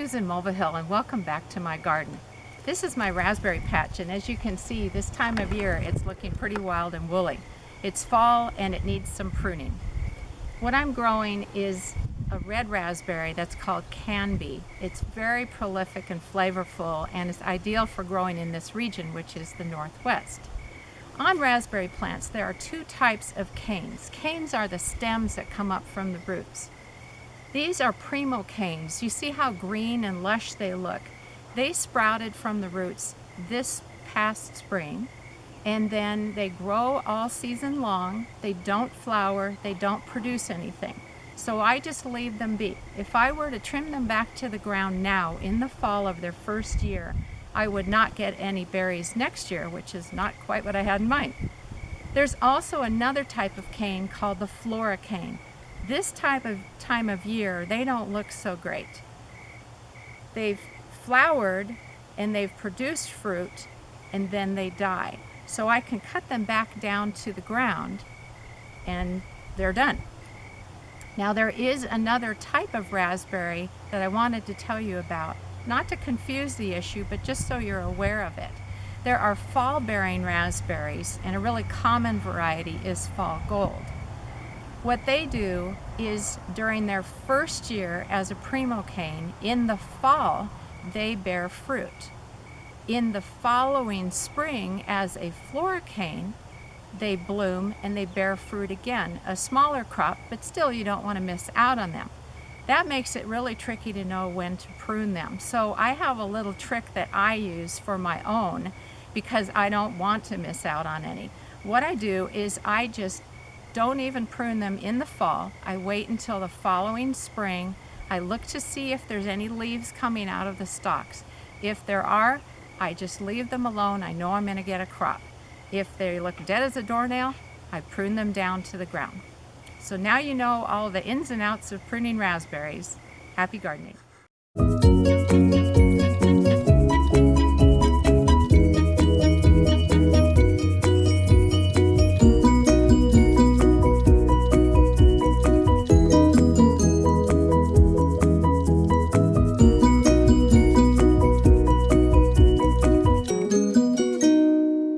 Susan Mulvihill, and welcome back to my garden. This is my raspberry patch, and as you can see, this time of year it's looking pretty wild and woolly. It's fall and it needs some pruning. What I'm growing is a red raspberry that's called Canby. It's very prolific and flavorful and is ideal for growing in this region, which is the Northwest. On raspberry plants, there are two types of canes. Canes are the stems that come up from the roots. These are primocanes. You see how green and lush they look. They sprouted from the roots this past spring, and then they grow all season long. They don't flower, they don't produce anything. So I just leave them be. If I were to trim them back to the ground now in the fall of their first year, I would not get any berries next year, which is not quite what I had in mind. There's also another type of cane called the Flora Cane. This time of year, they don't look so great. They've flowered and they've produced fruit and then they die. So I can cut them back down to the ground and they're done. Now there is another type of raspberry that I wanted to tell you about, not to confuse the issue, but just so you're aware of it. There are fall-bearing raspberries, and a really common variety is fall gold. What they do is during their first year as a primocane, in the fall, they bear fruit. In the following spring as a floricane, they bloom and they bear fruit again. A smaller crop, but still you don't want to miss out on them. That makes it really tricky to know when to prune them. So I have a little trick that I use for my own because I don't want to miss out on any. What I do is I just don't even prune them in the fall. I wait until the following spring. I look to see if there's any leaves coming out of the stalks. If there are, I just leave them alone. I know I'm going to get a crop. If they look dead as a doornail, I prune them down to the ground. So now you know all the ins and outs of pruning raspberries. Happy gardening.